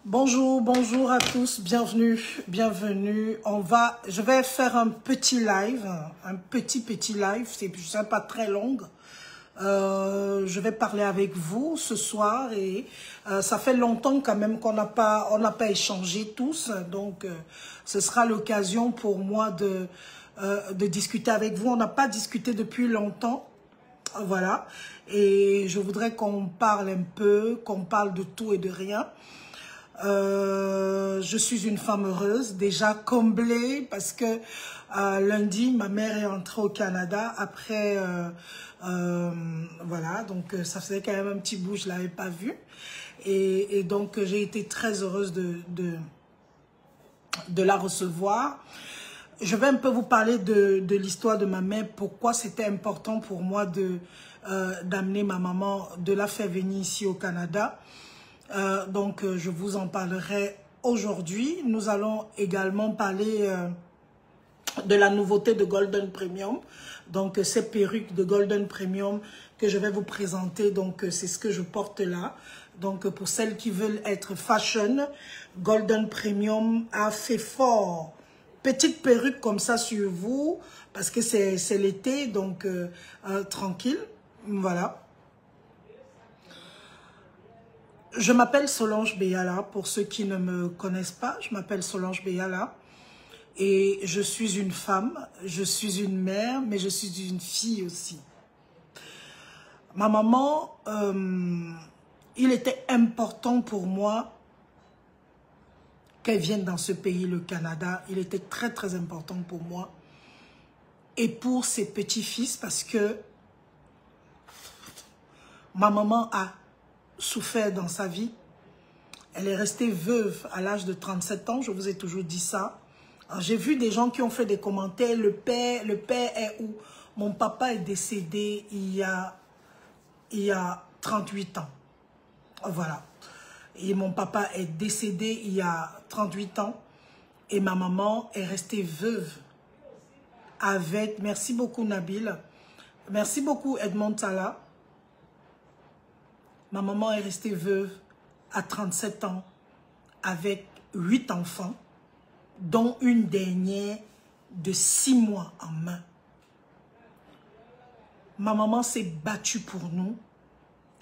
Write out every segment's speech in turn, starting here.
Bonjour, bonjour à tous, bienvenue, bienvenue. Je vais faire un petit live, un petit live, c'est pas très long. Je vais parler avec vous ce soir et ça fait longtemps quand même qu'on n'a pas échangé tous, donc ce sera l'occasion pour moi de discuter avec vous. On n'a pas discuté depuis longtemps, voilà, et je voudrais qu'on parle un peu, qu'on parle de tout et de rien. Je suis une femme heureuse, déjà comblée parce que lundi, ma mère est entrée au Canada après, voilà, donc ça faisait quand même un petit bout, je ne l'avais pas vue. Et donc, j'ai été très heureuse de la recevoir. Je vais un peu vous parler de l'histoire de ma mère, pourquoi c'était important pour moi d'amener ma maman, de la faire venir ici au Canada. Donc, je vous en parlerai aujourd'hui. Nous allons également parler de la nouveauté de Golden Premium. Donc, ces perruques de Golden Premium que je vais vous présenter. Donc, c'est ce que je porte là. Donc, pour celles qui veulent être fashion, Golden Premium a fait fort. Petite perruque comme ça sur vous, parce que c'est l'été, donc tranquille. Voilà. Je m'appelle Solange Beyala, pour ceux qui ne me connaissent pas, je m'appelle Solange Beyala et je suis une femme, je suis une mère, mais je suis une fille aussi. Ma maman, il était important pour moi qu'elle vienne dans ce pays, le Canada. Il était très très important pour moi et pour ses petits-fils parce que ma maman a souffert dans sa vie. Elle est restée veuve à l'âge de 37 ans, je vous ai toujours dit ça. J'ai vu des gens qui ont fait des commentaires, le père est où? Mon papa est décédé il y a 38 ans. Voilà. Et mon papa est décédé il y a 38 ans. Et ma maman est restée veuve avec, merci beaucoup Nabil, merci beaucoup Edmond Tala. Ma maman est restée veuve à 37 ans avec 8 enfants, dont une dernière de 6 mois en main. Ma maman s'est battue pour nous.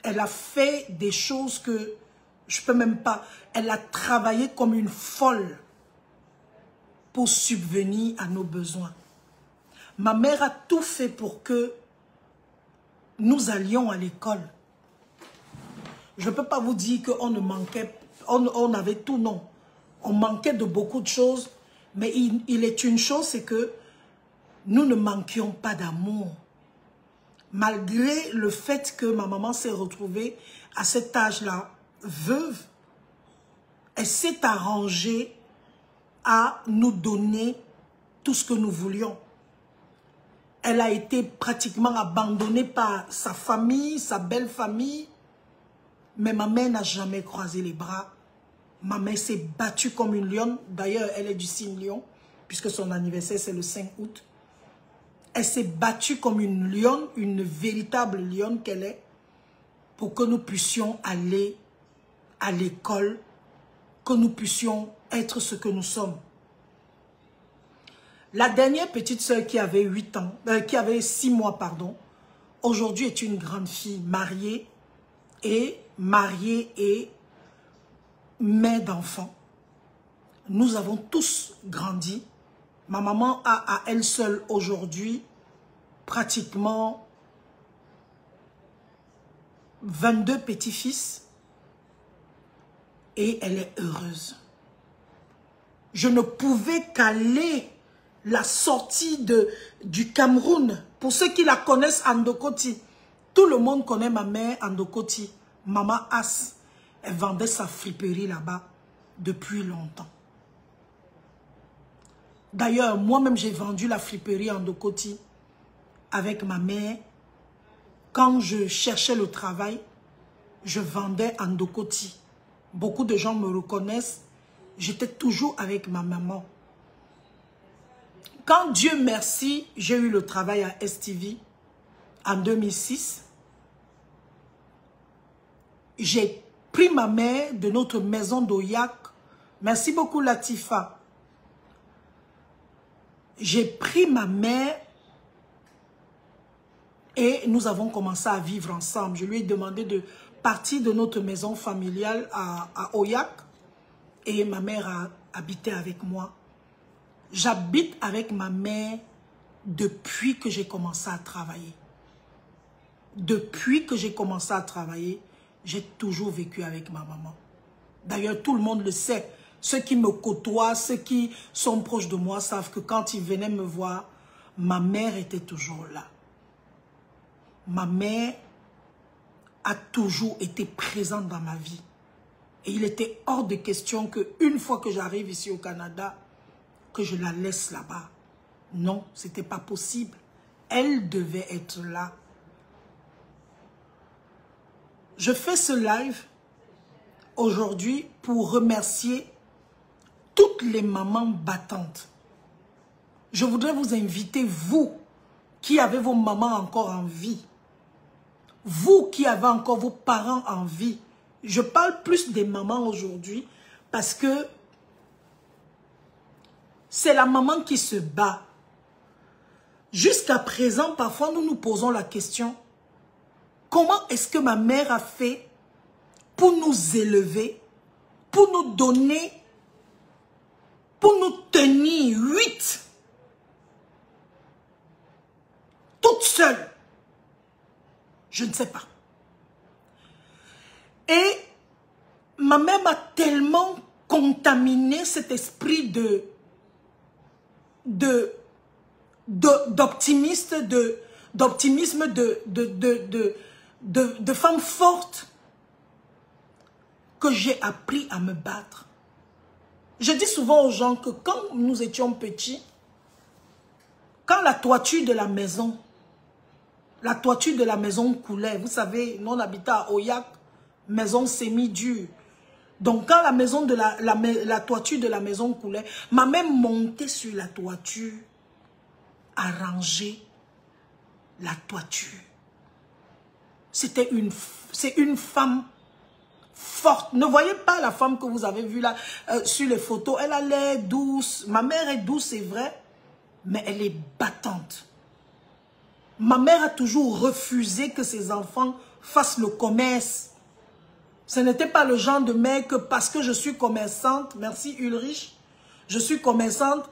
Elle a fait des choses que je peux même pas. Elle a travaillé comme une folle pour subvenir à nos besoins. Ma mère a tout fait pour que nous allions à l'école. Je ne peux pas vous dire qu'on ne manquait, on avait tout, non. On manquait de beaucoup de choses, mais il est une chose, c'est que nous ne manquions pas d'amour. Malgré le fait que ma maman s'est retrouvée à cet âge-là, veuve, elle s'est arrangée à nous donner tout ce que nous voulions. Elle a été pratiquement abandonnée par sa famille, sa belle famille. Mais ma mère n'a jamais croisé les bras. Ma mère s'est battue comme une lionne. D'ailleurs, elle est du signe lion, puisque son anniversaire, c'est le 5 août. Elle s'est battue comme une lionne, une véritable lionne qu'elle est, pour que nous puissions aller à l'école, que nous puissions être ce que nous sommes. La dernière petite sœur qui avait 8 ans, qui avait 6 mois, pardon, aujourd'hui est une grande fille mariée et mère d'enfants. Nous avons tous grandi. Ma maman a à elle seule aujourd'hui pratiquement 22 petits-fils et elle est heureuse. Je ne pouvais qu'aller la sortie du Cameroun. Pour ceux qui la connaissent, Andokoti. Tout le monde connaît ma mère, Andokoti. Maman As. Elle vendait sa friperie là-bas depuis longtemps. D'ailleurs, moi-même, j'ai vendu la friperie Andokoti avec ma mère. Quand je cherchais le travail, je vendais Andokoti. Beaucoup de gens me reconnaissent. J'étais toujours avec ma maman. Quand Dieu merci, j'ai eu le travail à STV en 2006. J'ai pris ma mère de notre maison d'Oyak. Merci beaucoup Latifa. J'ai pris ma mère et nous avons commencé à vivre ensemble. Je lui ai demandé de partir de notre maison familiale à Oyak. Et ma mère a habité avec moi. J'habite avec ma mère depuis que j'ai commencé à travailler. Depuis que j'ai commencé à travailler, j'ai toujours vécu avec ma maman. D'ailleurs, tout le monde le sait. Ceux qui me côtoient, ceux qui sont proches de moi savent que quand ils venaient me voir, ma mère était toujours là. Ma mère a toujours été présente dans ma vie. Et il était hors de question qu'une fois que j'arrive ici au Canada, que je la laisse là-bas. Non, ce n'était pas possible. Elle devait être là. Je fais ce live aujourd'hui pour remercier toutes les mamans battantes. Je voudrais vous inviter, vous qui avez vos mamans encore en vie, vous qui avez encore vos parents en vie. Je parle plus des mamans aujourd'hui parce que c'est la maman qui se bat. Jusqu'à présent, parfois, nous nous posons la question, comment est-ce que ma mère a fait pour nous élever, pour nous donner, pour nous tenir 8, toute seule? Je ne sais pas. Et ma mère m'a tellement contaminé cet esprit d'optimisme, de femme forte, que j'ai appris à me battre. Je dis souvent aux gens que quand nous étions petits, quand la toiture de la maison coulait, vous savez, nous on habitait à Oyak, maison semi-dure. Donc quand la toiture de la maison coulait, ma mère montait sur la toiture, arranger la toiture. C'est une femme forte. Ne voyez pas la femme que vous avez vue là sur les photos. Elle a l'air douce. Ma mère est douce, c'est vrai, mais elle est battante. Ma mère a toujours refusé que ses enfants fassent le commerce. Ce n'était pas le genre de mère que parce que je suis commerçante, merci Ulrich, je suis commerçante,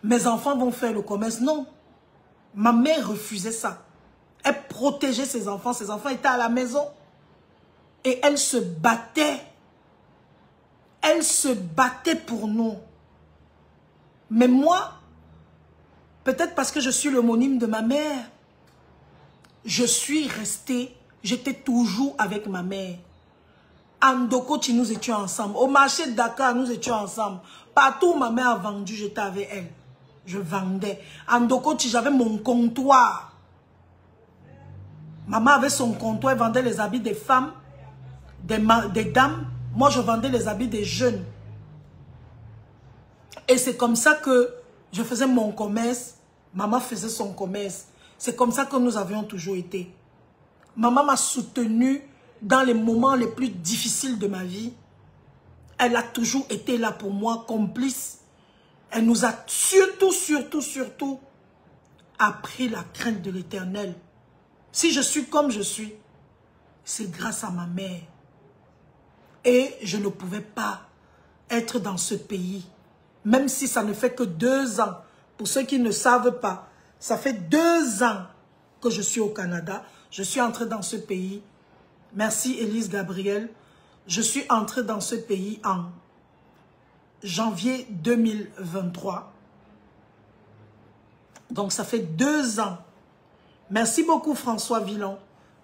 mes enfants vont faire le commerce. Non. Ma mère refusait ça. Elle protégeait ses enfants étaient à la maison. Et elle se battait. Elle se battait pour nous. Mais moi, peut-être parce que je suis l'homonyme de ma mère, je suis restée, j'étais toujours avec ma mère. À Ndokoti, nous étions ensemble. Au marché de Dakar, nous étions ensemble. Partout où ma mère a vendu, j'étais avec elle. Je vendais. À Ndokoti, j'avais mon comptoir. Maman avait son comptoir, elle vendait les habits des femmes, des dames. Moi, je vendais les habits des jeunes. Et c'est comme ça que je faisais mon commerce. Maman faisait son commerce. C'est comme ça que nous avions toujours été. Maman m'a soutenue dans les moments les plus difficiles de ma vie. Elle a toujours été là pour moi, complice. Elle nous a surtout appris la crainte de l'Éternel. Si je suis comme je suis, c'est grâce à ma mère. Et je ne pouvais pas être dans ce pays. Même si ça ne fait que 2 ans. Pour ceux qui ne savent pas, ça fait 2 ans que je suis au Canada. Je suis entrée dans ce pays. Merci Élise Gabriel. Je suis entrée dans ce pays en janvier 2023. Donc ça fait 2 ans. Merci beaucoup François Villon.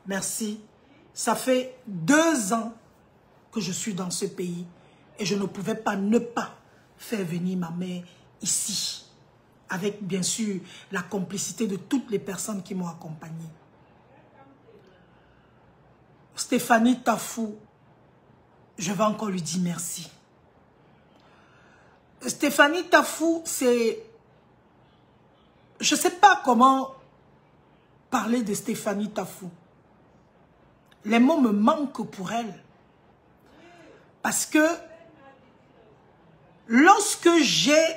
Merci. Ça fait 2 ans que je suis dans ce pays. Et je ne pouvais pas ne pas faire venir ma mère ici. Avec bien sûr la complicité de toutes les personnes qui m'ont accompagnée. Stéphanie Tafou, je vais encore lui dire merci. Stéphanie Tafou, c'est... Je ne sais pas comment parler de Stéphanie Tafou. Les mots me manquent pour elle. Parce que lorsque j'ai...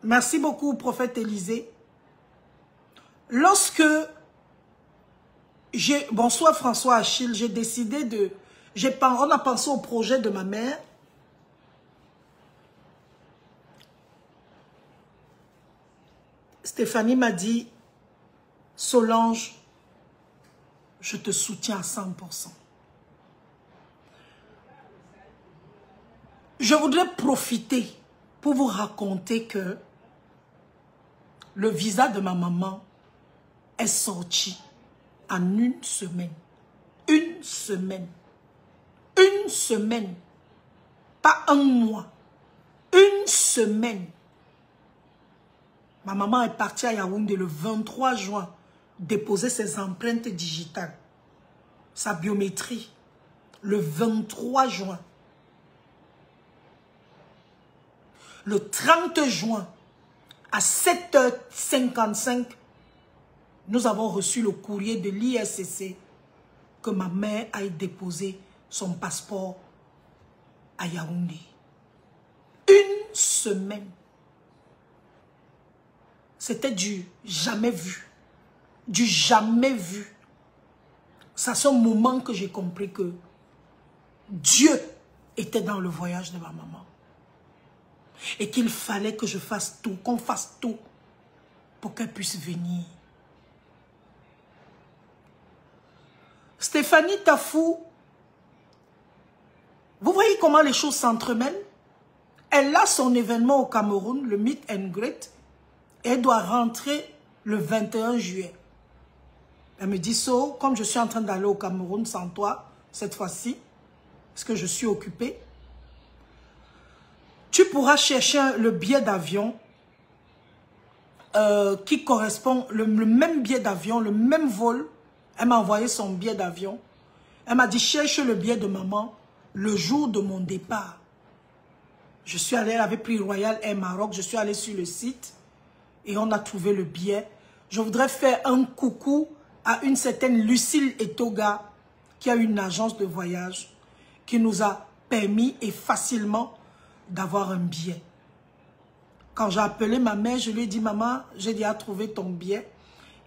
Merci beaucoup, prophète Élisée. Lorsque j'ai... Bonsoir François Achille, j'ai décidé de... On a pensé au projet de ma mère. Stéphanie m'a dit, Solange, je te soutiens à 100%. Je voudrais profiter pour vous raconter que le visa de ma maman est sorti en une semaine. Une semaine. Une semaine. Pas un mois. Une semaine. Ma maman est partie à Yaoundé le 23 juin déposer ses empreintes digitales, sa biométrie, le 23 juin. Le 30 juin, à 7h55, nous avons reçu le courrier de l'ISCC que ma mère a déposé son passeport à Yaoundé. Une semaine. C'était du jamais vu. Du jamais vu. C'est à ce moment que j'ai compris que Dieu était dans le voyage de ma maman. Et qu'il fallait que je fasse tout, qu'on fasse tout pour qu'elle puisse venir. Stéphanie Tafou, vous voyez comment les choses s'entremêlent? Elle a son événement au Cameroun, le Meet and Greet, et elle doit rentrer le 21 juillet. Elle me dit, So, comme je suis en train d'aller au Cameroun sans toi, cette fois-ci, parce que je suis occupée, tu pourras chercher le billet d'avion qui correspond, le même billet d'avion, le même vol. Elle m'a envoyé son billet d'avion. Elle m'a dit, cherche le billet de maman le jour de mon départ. Je suis allée, elle avait pris Royal Air Maroc, je suis allée sur le site et on a trouvé le billet. Je voudrais faire un coucou à une certaine Lucille Etoga qui a une agence de voyage qui nous a permis et facilement d'avoir un billet. Quand j'ai appelé ma mère, je lui ai dit, maman, j'ai déjà trouvé ton billet.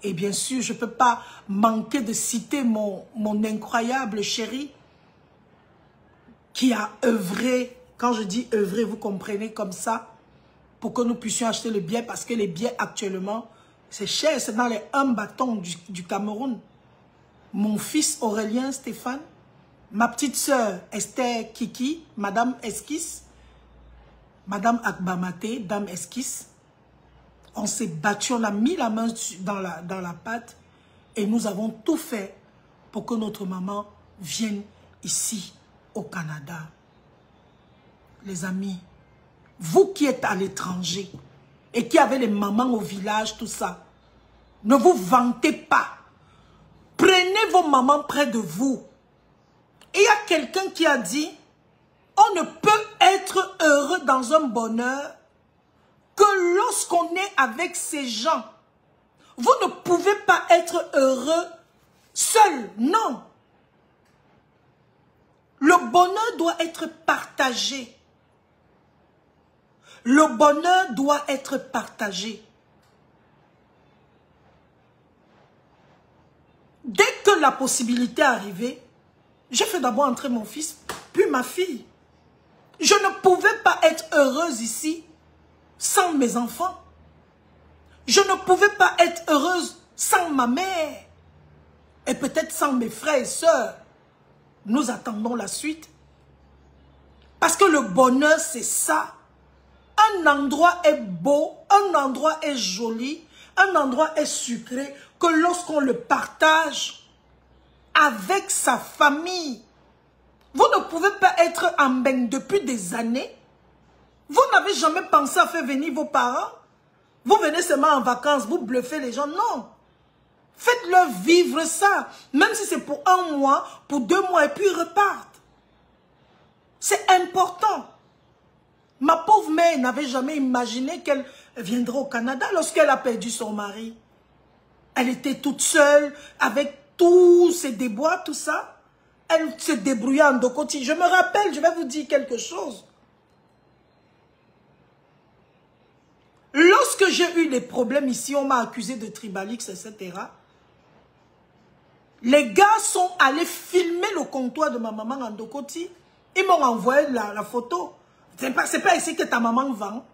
Et bien sûr, je ne peux pas manquer de citer mon incroyable chéri qui a œuvré, quand je dis œuvré, vous comprenez comme ça, pour que nous puissions acheter le billet, parce que les billets actuellement, c'est cher, c'est dans les 1 bâton du Cameroun. Mon fils Aurélien Stéphane, ma petite sœur Esther Kiki, Madame Esquisse, Madame Akbamate, Dame Esquisse, on s'est battu, on a mis la main dans la pâte et nous avons tout fait pour que notre maman vienne ici au Canada. Les amis, vous qui êtes à l'étranger et qui avez les mamans au village, tout ça, ne vous vantez pas. Prenez vos mamans près de vous. Et il y a quelqu'un qui a dit, on ne peut être heureux dans un bonheur que lorsqu'on est avec ces gens. Vous ne pouvez pas être heureux seul, non. Le bonheur doit être partagé. Le bonheur doit être partagé. Dès que la possibilité est arrivée, j'ai fait d'abord entrer mon fils, puis ma fille. Je ne pouvais pas être heureuse ici sans mes enfants. Je ne pouvais pas être heureuse sans ma mère. Et peut-être sans mes frères et sœurs. Nous attendons la suite. Parce que le bonheur, c'est ça. Un endroit est beau, un endroit est joli, un endroit est sucré, que lorsqu'on le partage avec sa famille. Vous ne pouvez pas être en bain depuis des années. Vous n'avez jamais pensé à faire venir vos parents. Vous venez seulement en vacances, vous bluffez les gens. Non. Faites-leur vivre ça. Même si c'est pour 1 mois, pour 2 mois, et puis ils repartent. C'est important. Ma pauvre mère n'avait jamais imaginé qu'elle viendrait au Canada lorsqu'elle a perdu son mari. Elle était toute seule, avec tous ses déboires, tout ça. Elle se débrouillait en Dokoti. Je me rappelle, je vais vous dire quelque chose. Lorsque j'ai eu les problèmes ici, on m'a accusé de tribalix, etc. Les gars sont allés filmer le comptoir de ma maman en Dokoti. Ils m'ont envoyé la photo. C'est pas ici que ta maman vend.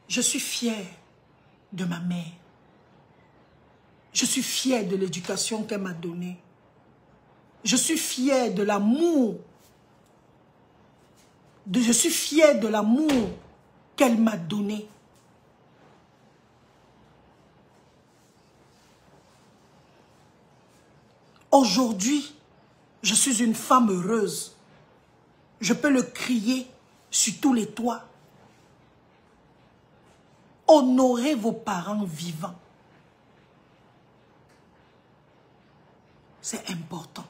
Je suis fière de ma mère. Je suis fière de l'éducation qu'elle m'a donnée. Je suis fière de l'amour. Je suis fière de l'amour qu'elle m'a donné. Aujourd'hui, je suis une femme heureuse. Je peux le crier sur tous les toits. Honorez vos parents vivants. C'est important.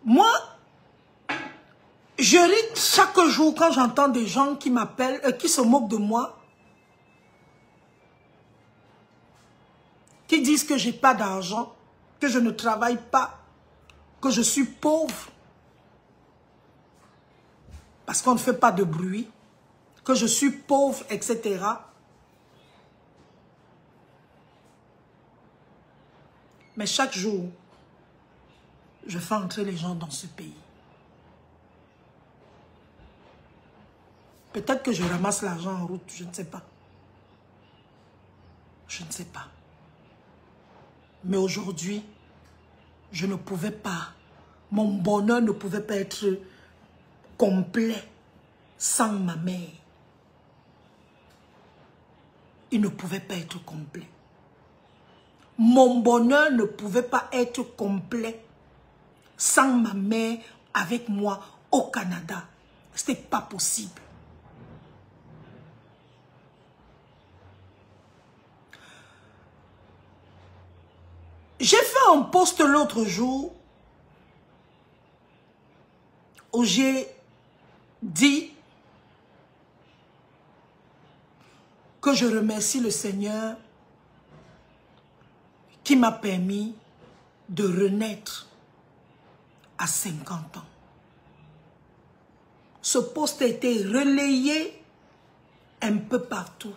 Moi, je ris chaque jour quand j'entends des gens qui m'appellent, qui se moquent de moi, qui disent que j'ai pas d'argent, que je ne travaille pas, que je suis pauvre, parce qu'on ne fait pas de bruit, que je suis pauvre, etc. Mais chaque jour, je fais entrer les gens dans ce pays. Peut-être que je ramasse l'argent en route, je ne sais pas. Je ne sais pas. Mais aujourd'hui, je ne pouvais pas, mon bonheur ne pouvait pas être complet sans ma mère. Il ne pouvait pas être complet. Mon bonheur ne pouvait pas être complet sans ma mère avec moi au Canada. Ce n'était pas possible. J'ai fait un post l'autre jour où j'ai dit que je remercie le Seigneur qui m'a permis de renaître à 50 ans. Ce post a été relayé un peu partout.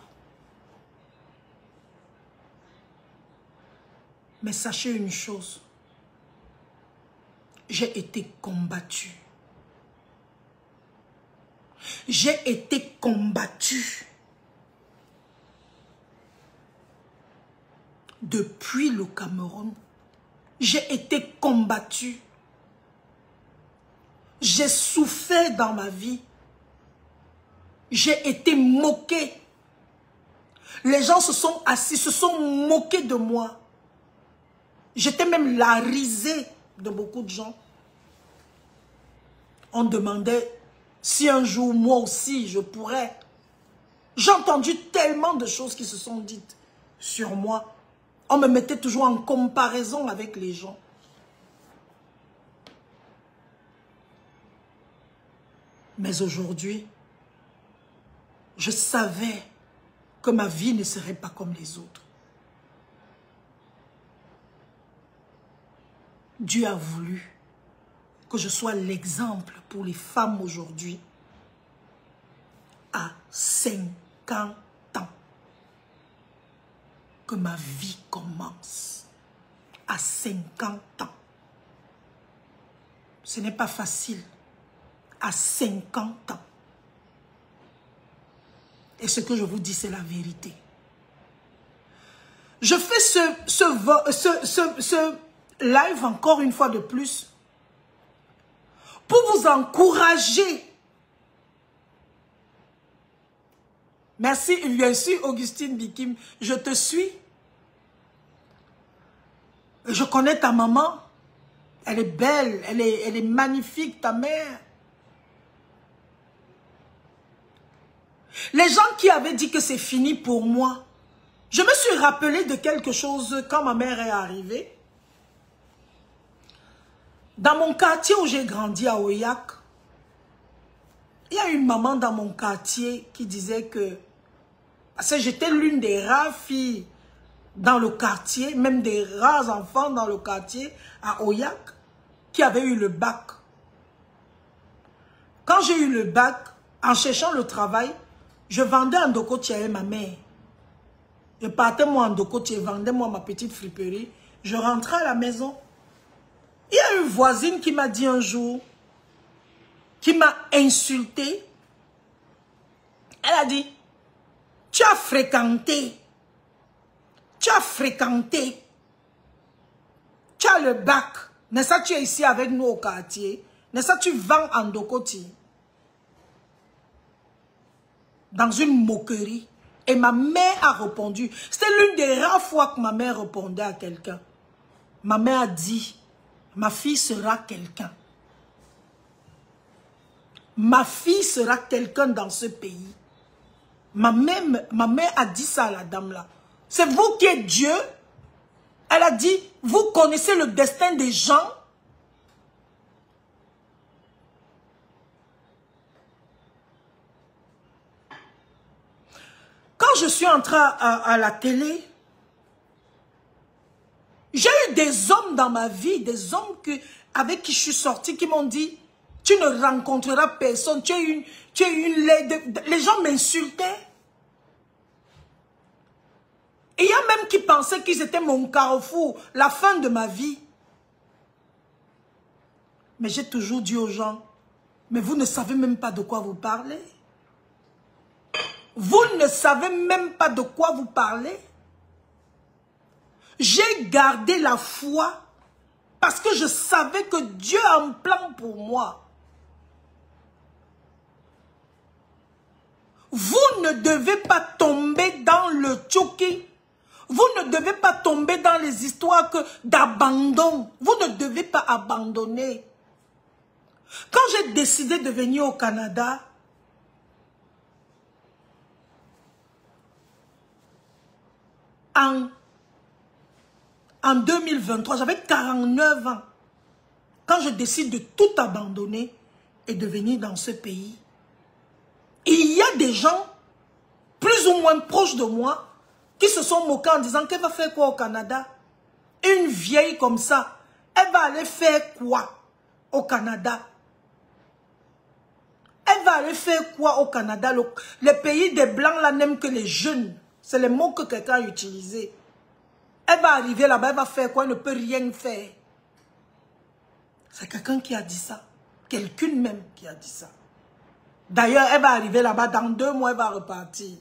Mais sachez une chose, j'ai été combattue. J'ai été combattue depuis le Cameroun. J'ai été combattue. J'ai souffert dans ma vie. J'ai été moquée. Les gens se sont assis, se sont moqués de moi. J'étais même la risée de beaucoup de gens. On demandait si un jour, moi aussi, je pourrais. J'ai entendu tellement de choses qui se sont dites sur moi. On me mettait toujours en comparaison avec les gens. Mais aujourd'hui, je savais que ma vie ne serait pas comme les autres. Dieu a voulu que je sois l'exemple pour les femmes aujourd'hui à 50 ans. Que ma vie commence à 50 ans. Ce n'est pas facile. À 50 ans. Et ce que je vous dis, c'est la vérité. Je fais ce live encore une fois de plus pour vous encourager. Merci, bien sûr, Augustine Bikim. Je te suis. Je connais ta maman. Elle est belle, elle est magnifique, ta mère. Les gens qui avaient dit que c'est fini pour moi, je me suis rappelé de quelque chose quand ma mère est arrivée. Dans mon quartier où j'ai grandi à Oyak, il y a une maman dans mon quartier qui disait que Parce que j'étais l'une des rares filles dans le quartier, même des rares enfants dans le quartier à Oyak, qui avaient eu le bac. Quand j'ai eu le bac, en cherchant le travail, je vendais en Ndokotia avec ma mère. Je partais moi en Ndokotia, je vendais moi ma petite friperie. Je rentrais à la maison. Il y a une voisine qui m'a dit un jour, qui m'a insulté. Elle a dit, tu as fréquenté, tu as le bac, n'est-ce pas, tu es ici avec nous au quartier, n'est-ce pas, tu vends en Ndokoti. Dans une moquerie. Et ma mère a répondu. C'était l'une des rares fois que ma mère répondait à quelqu'un. Ma mère a dit, ma fille sera quelqu'un. Ma fille sera quelqu'un dans ce pays. Ma mère a dit ça à la dame là. C'est vous qui êtes Dieu. Elle a dit, vous connaissez le destin des gens. Quand je suis entrée à la télé, j'ai eu des hommes dans ma vie, des hommes avec qui je suis sortie, qui m'ont dit, tu ne rencontreras personne, tu es une laide. Les gens m'insultaient. Et il y a même qui pensaient qu'ils étaient mon carrefour, la fin de ma vie. Mais j'ai toujours dit aux gens, mais vous ne savez même pas de quoi vous parlez. Vous ne savez même pas de quoi vous parlez. J'ai gardé la foi parce que je savais que Dieu a un plan pour moi. Vous ne devez pas tomber dans le tchoki. Vous ne devez pas tomber dans les histoires d'abandon. Vous ne devez pas abandonner. Quand j'ai décidé de venir au Canada, en 2023, j'avais 49 ans. Quand je décide de tout abandonner et de venir dans ce pays, il y a des gens plus ou moins proches de moi qui se sont moqués en disant qu'elle va faire quoi au Canada? Une vieille comme ça, elle va aller faire quoi au Canada? Elle va aller faire quoi au Canada? Le pays des Blancs là n'aime que les jeunes. C'est les mots que quelqu'un a utilisés. Elle va arriver là-bas, elle va faire quoi? Elle ne peut rien faire. C'est quelqu'un qui a dit ça. Quelqu'une même qui a dit ça. D'ailleurs, elle va arriver là-bas, dans 2 mois, elle va repartir.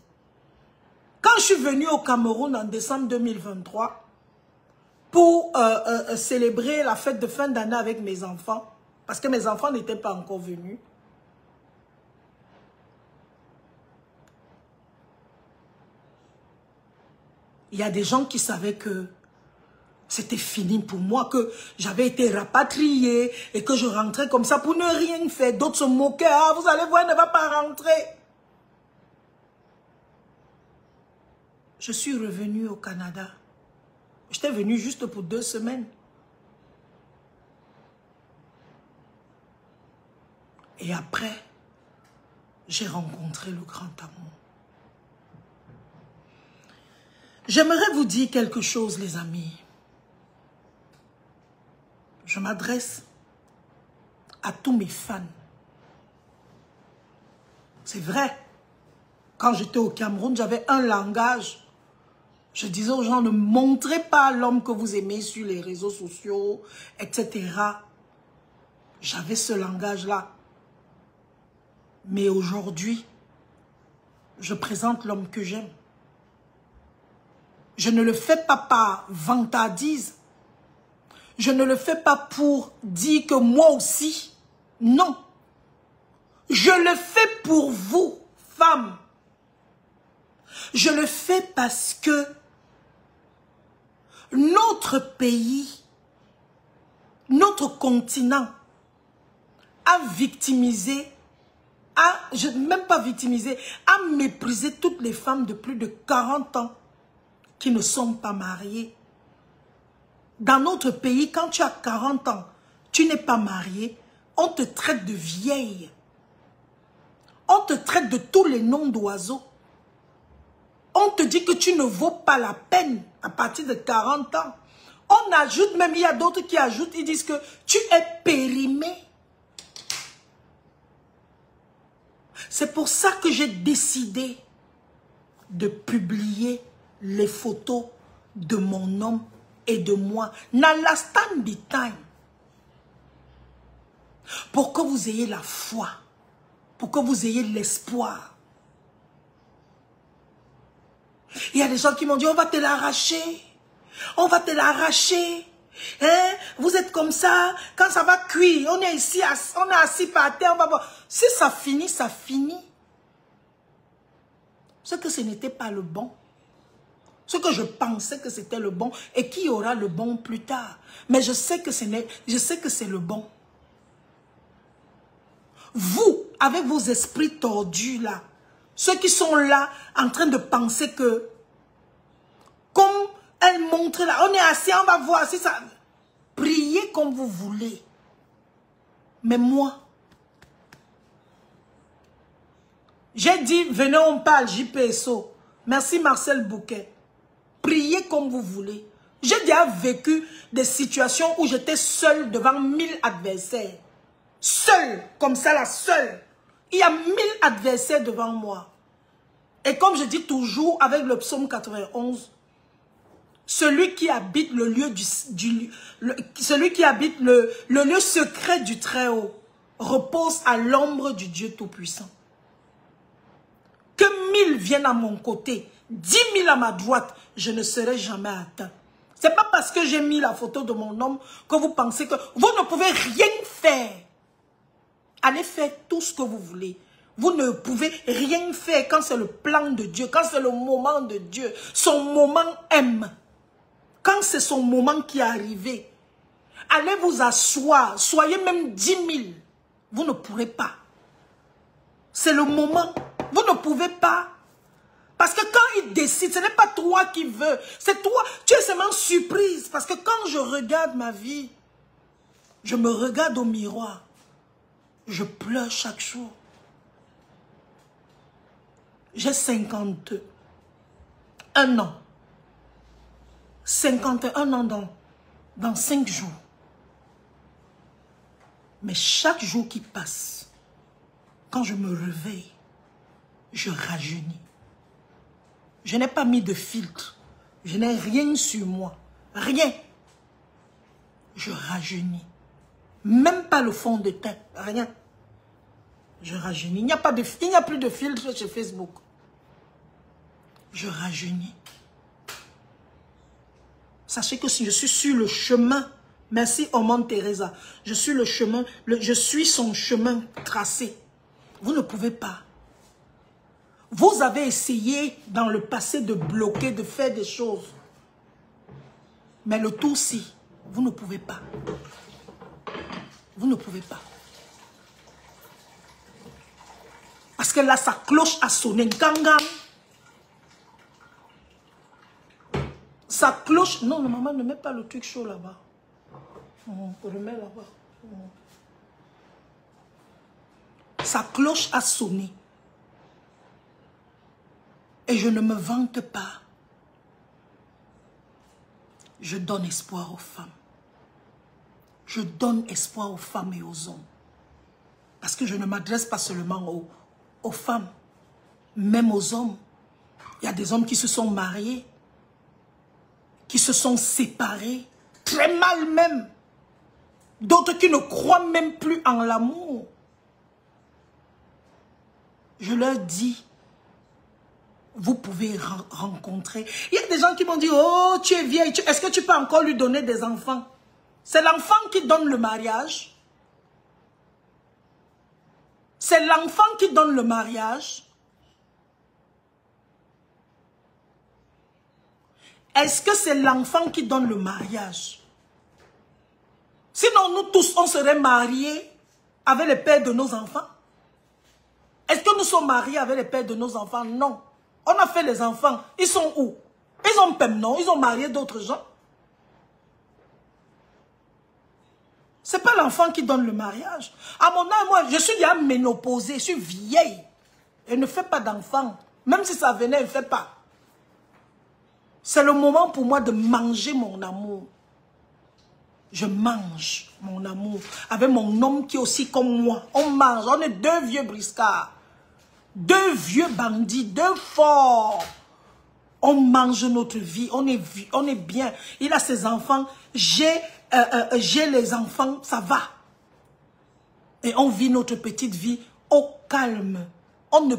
Quand je suis venue au Cameroun en décembre 2023, pour célébrer la fête de fin d'année avec mes enfants, parce que mes enfants n'étaient pas encore venus, il y a des gens qui savaient que c'était fini pour moi, que j'avais été rapatriée et que je rentrais comme ça pour ne rien faire. D'autres se moquaient. Ah, vous allez voir, elle ne va pas rentrer. Je suis revenue au Canada. J'étais venue juste pour 2 semaines. Et après, j'ai rencontré le grand amour. J'aimerais vous dire quelque chose, les amis. Je m'adresse à tous mes fans. C'est vrai. Quand j'étais au Cameroun, j'avais un langage. Je disais aux gens, ne montrez pas l'homme que vous aimez sur les réseaux sociaux, etc. J'avais ce langage-là. Mais aujourd'hui, je présente l'homme que j'aime. Je ne le fais pas par vantardise. Je ne le fais pas pour dire que moi aussi. Non. Je le fais pour vous, femmes. Je le fais parce que notre pays, notre continent a victimisé, même pas victimisé, a méprisé toutes les femmes de plus de 40 ans qui ne sont pas mariées. Dans notre pays, quand tu as 40 ans, tu n'es pas marié, on te traite de vieille. On te traite de tous les noms d'oiseaux. On te dit que tu ne vaux pas la peine à partir de 40 ans. On ajoute, même il y a d'autres qui ajoutent, ils disent que tu es périmé. C'est pour ça que j'ai décidé de publier les photos de mon homme et de moi. Dans la stand time. Pour que vous ayez la foi. Pour que vous ayez l'espoir. Il y a des gens qui m'ont dit, on va te l'arracher. On va te l'arracher. Hein? Vous êtes comme ça. Quand ça va cuire, on est ici, on est assis par terre. On va voir. Si ça finit, ça finit. Ce que ce n'était pas le bon. Ce que je pensais que c'était le bon. Et qui aura le bon plus tard. Mais je sais que c'est le bon. Vous, avec vos esprits tordus là, ceux qui sont là en train de penser que, comme elle montre là, on est assis, on va voir si ça... Priez comme vous voulez. Mais moi, j'ai dit, venez on parle, JPSO. Merci Marcel Bouquet. Priez comme vous voulez. J'ai déjà vécu des situations où j'étais seule devant 1000 adversaires. Seul, comme ça là, seul. Il y a 1000 adversaires devant moi. Et comme je dis toujours avec le psaume 91, celui qui habite le lieu celui qui habite le lieu secret du Très-Haut repose à l'ombre du Dieu Tout-Puissant. Que 1000 viennent à mon côté, 10 000 à ma droite, je ne serai jamais atteint. C'est pas parce que j'ai mis la photo de mon homme que vous pensez que vous ne pouvez rien faire. Allez faire tout ce que vous voulez. Vous ne pouvez rien faire quand c'est le plan de Dieu, quand c'est le moment de Dieu. Son moment aime. Quand c'est son moment qui est arrivé, allez vous asseoir, soyez même 10 000. Vous ne pourrez pas. C'est le moment. Vous ne pouvez pas. Parce que quand il décide, ce n'est pas toi qui veux. C'est toi. Tu es seulement surprise. Parce que quand je regarde ma vie, je me regarde au miroir. Je pleure chaque jour. J'ai 51 ans. 51 ans dans 5 jours. Mais chaque jour qui passe, quand je me réveille, je rajeunis. Je n'ai pas mis de filtre. Je n'ai rien sur moi. Rien. Je rajeunis. Même pas le fond de teint. Rien. Je rajeunis. Il n'y a plus de filtre sur Facebook. Je rajeunis. Sachez que si je suis sur le chemin, merci Omar Teresa, je suis le chemin, je suis son chemin tracé. Vous ne pouvez pas. Vous avez essayé dans le passé de bloquer, de faire des choses. Mais le tout-ci, vous ne pouvez pas. Vous ne pouvez pas. Parce que là, sa cloche a sonné. Gangam. Sa cloche... Non, maman, ne met pas le truc chaud là-bas. On remet là-bas. Sa cloche a sonné. Et je ne me vante pas. Je donne espoir aux femmes. Je donne espoir aux femmes et aux hommes. Parce que je ne m'adresse pas seulement aux femmes, même aux hommes. Il y a des hommes qui se sont mariés, qui se sont séparés, très mal même. D'autres qui ne croient même plus en l'amour. Je leur dis, vous pouvez rencontrer. Il y a des gens qui m'ont dit, oh, tu es vieille, est-ce que tu peux encore lui donner des enfants? C'est l'enfant qui donne le mariage. C'est l'enfant qui donne le mariage. Est-ce que c'est l'enfant qui donne le mariage? Sinon, nous tous, on serait mariés avec les pères de nos enfants. Est-ce que nous sommes mariés avec les pères de nos enfants? Non. On a fait les enfants. Ils sont où? Ils ont même non. Ils ont marié d'autres gens. Ce n'est pas l'enfant qui donne le mariage. À mon âge, moi, je suis déjà ménopausée, je suis vieille. Elle ne fait pas d'enfant. Même si ça venait, elle ne fait pas. C'est le moment pour moi de manger mon amour. Je mange mon amour avec mon homme qui est aussi comme moi. On mange, on est deux vieux briscards. Deux vieux bandits, deux forts. On mange notre vie, on est bien. Il a ses enfants, j'ai les enfants, ça va. Et on vit notre petite vie au calme. On ne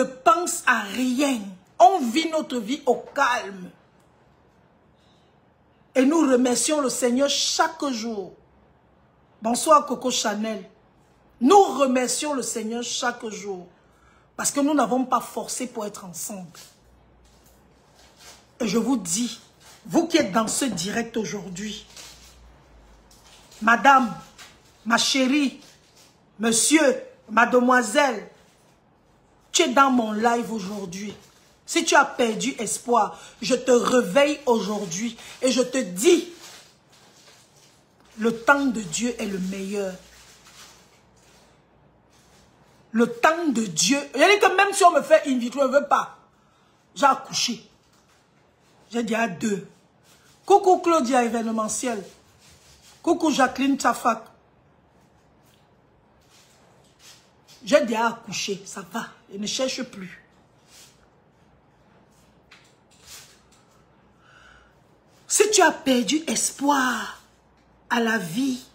pense à rien. On vit notre vie au calme. Et nous remercions le Seigneur chaque jour. Bonsoir Coco Chanel. Nous remercions le Seigneur chaque jour. Parce que nous n'avons pas forcé pour être ensemble. Et je vous dis, vous qui êtes dans ce direct aujourd'hui, madame, ma chérie, monsieur, mademoiselle, tu es dans mon live aujourd'hui. Si tu as perdu espoir, je te réveille aujourd'hui et je te dis, le temps de Dieu est le meilleur. Le temps de Dieu. Il dit que même si on me fait in vitro, je ne veux pas. J'ai accouché. J'ai dit à 2. Coucou Claudia événementiel. Coucou Jacqueline Tafak. J'ai déjà accouché, ça va. Je ne cherche plus. Si tu as perdu espoir à la vie,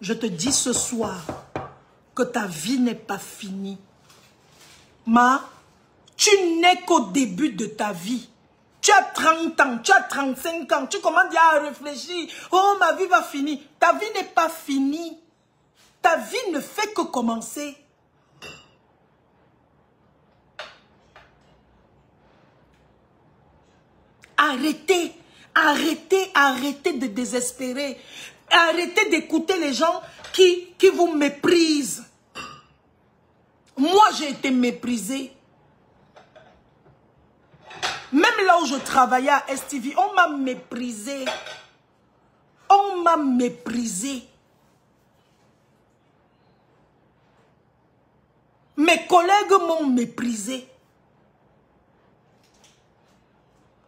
je te dis ce soir que ta vie n'est pas finie. Tu n'es qu'au début de ta vie. Tu as 30 ans, tu as 35 ans, tu commences déjà à réfléchir. Oh, ma vie va finir. Ta vie n'est pas finie. Ta vie ne fait que commencer. Arrêtez, arrêtez de désespérer. Arrêtez d'écouter les gens qui vous méprisent. Moi, j'ai été méprisée. Même là où je travaillais à STV, on m'a méprisée. On m'a méprisée. Mes collègues m'ont méprisée.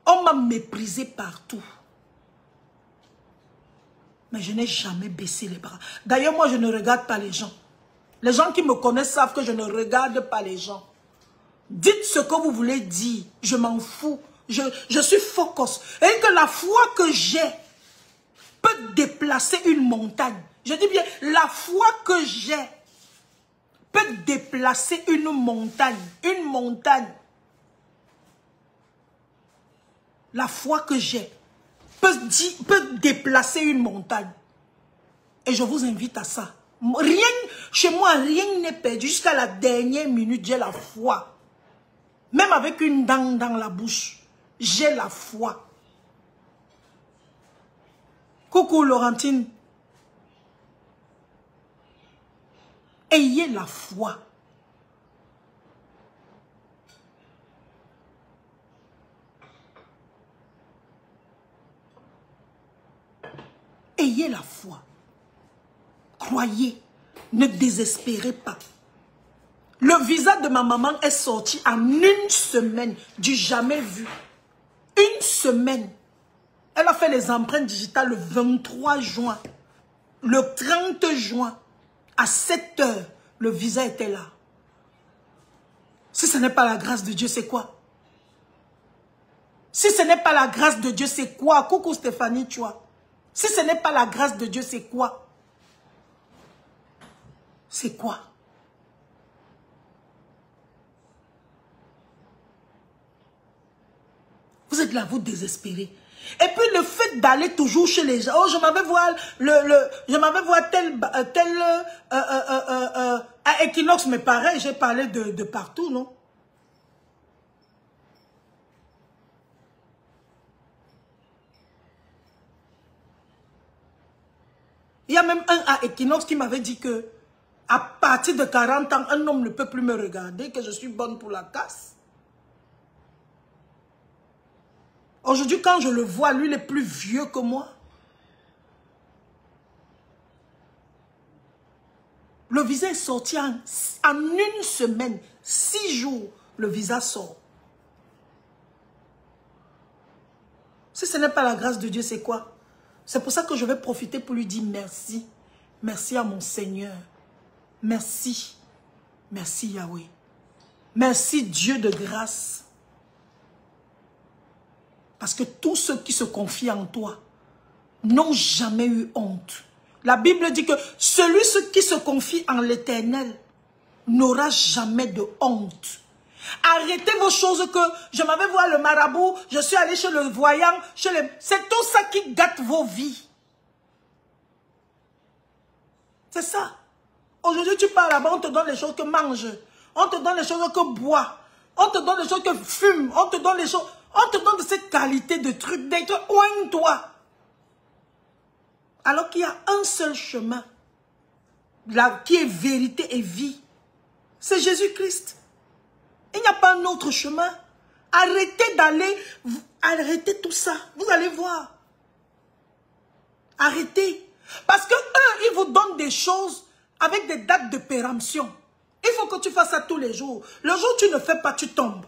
On m'a méprisée partout. Mais je n'ai jamais baissé les bras. D'ailleurs, moi, je ne regarde pas les gens. Les gens qui me connaissent savent que je ne regarde pas les gens. Dites ce que vous voulez dire. Je m'en fous. Je suis focus. Et que la foi que j'ai peut déplacer une montagne. Je dis bien, la foi que j'ai peut déplacer une montagne. Une montagne. La foi que j'ai peut déplacer une montagne. Et je vous invite à ça. Rien, chez moi, rien n'est perdu. Jusqu'à la dernière minute, j'ai la foi. Même avec une dent dans la bouche, j'ai la foi. Coucou Laurentine. Ayez la foi. Ayez la foi. Croyez. Ne désespérez pas. Le visa de ma maman est sorti en une semaine. Du jamais vu. Une semaine. Elle a fait les empreintes digitales le 23 juin. Le 30 juin. À 7 heures. Le visa était là. Si ce n'est pas la grâce de Dieu, c'est quoi? Si ce n'est pas la grâce de Dieu, c'est quoi? Coucou Stéphanie, tu vois. Si ce n'est pas la grâce de Dieu, c'est quoi? C'est quoi? Vous êtes là, vous désespérez. Et puis le fait d'aller toujours chez les gens. Oh, je m'avais voir tel à Equinox, mais pareil, j'ai parlé de partout, non? Il y a même un à Equinox qui m'avait dit que à partir de 40 ans, un homme ne peut plus me regarder, que je suis bonne pour la casse. Aujourd'hui, quand je le vois, lui, il est plus vieux que moi. Le visa est sorti en une semaine, 6 jours, le visa sort. Si ce n'est pas la grâce de Dieu, c'est quoi? C'est pour ça que je vais profiter pour lui dire merci. Merci à mon Seigneur. Merci. Merci Yahweh. Merci Dieu de grâce. Parce que tous ceux qui se confient en toi n'ont jamais eu honte. La Bible dit que celui qui se confie en l'Éternel n'aura jamais de honte. Arrêtez vos choses que je m'avais voir le marabout, je suis allé chez le voyant, c'est tout ça qui gâte vos vies. C'est ça. Aujourd'hui, tu pars là-bas, on te donne les choses que mange, on te donne les choses que bois, on te donne les choses que fume, on te donne les choses, on te donne de cette qualité de trucs, d'être oigne-toi. Alors qu'il y a un seul chemin, là, qui est vérité et vie. C'est Jésus-Christ. Il n'y a pas un autre chemin. Arrêtez d'aller, arrêtez tout ça. Vous allez voir. Arrêtez. Parce que eux, ils vous donnent des choses avec des dates de péremption. Il faut que tu fasses ça tous les jours. Le jour où tu ne fais pas, tu tombes.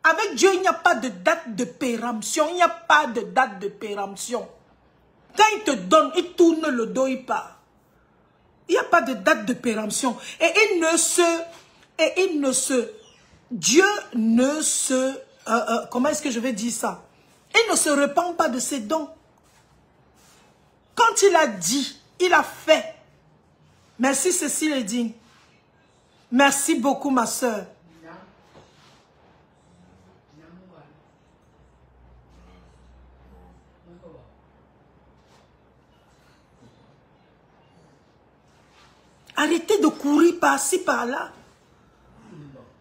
Avec Dieu, il n'y a pas de date de péremption. Il n'y a pas de date de péremption. Quand il te donne, il tourne le dos, il part. Il n'y a pas de date de péremption. Et Dieu ne se, comment est-ce que je vais dire ça? Il ne se repent pas de ses dons. Quand il a dit, il a fait. Merci Cécile Edine. Merci beaucoup ma soeur. Arrêtez de courir par-ci, par-là.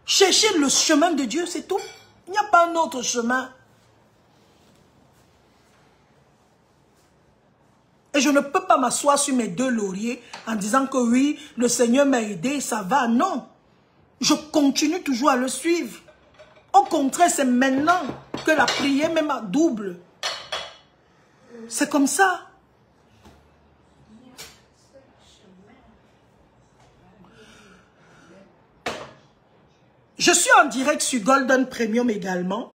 Cherchez le chemin de Dieu, c'est tout. Il n'y a pas un autre chemin. Et je ne peux pas m'asseoir sur mes deux lauriers en disant que oui, le Seigneur m'a aidé, ça va. Non. Je continue toujours à le suivre. Au contraire, c'est maintenant que la prière même double. C'est comme ça. Je suis en direct sur Golden Premium également.